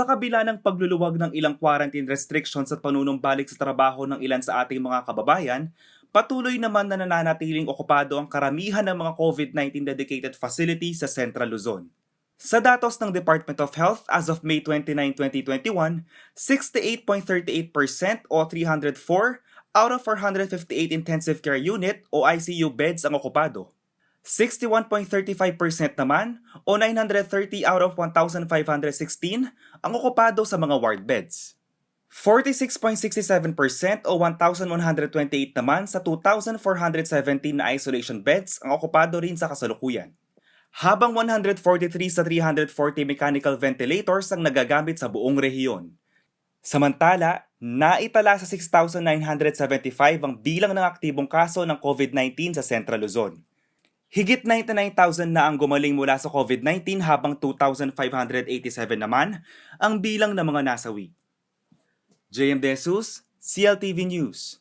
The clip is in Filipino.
Sa kabila ng pagluluwag ng ilang quarantine restrictions at panunumbalik sa trabaho ng ilan sa ating mga kababayan, patuloy naman na nananatiling okupado ang karamihan ng mga COVID-19 dedicated facilities sa Central Luzon. Sa datos ng Department of Health as of May 29, 2021, 68.38% o 304 out of 458 intensive care unit o ICU beds ang okupado. 61.35% naman o 930 out of 1,516 ang okupado sa mga ward beds. 46.67% o 1,128 naman sa 2,417 na isolation beds ang okupado rin sa kasalukuyan. Habang 143 sa 340 mechanical ventilators ang nagagamit sa buong rehiyon. Samantala, naitala sa 6,975 ang bilang ng aktibong kaso ng COVID-19 sa Central Luzon. Higit 99,000 na ang gumaling mula sa COVID-19 habang 2,587 naman ang bilang ng mga nasawi. JM De Jesus, CLTV News.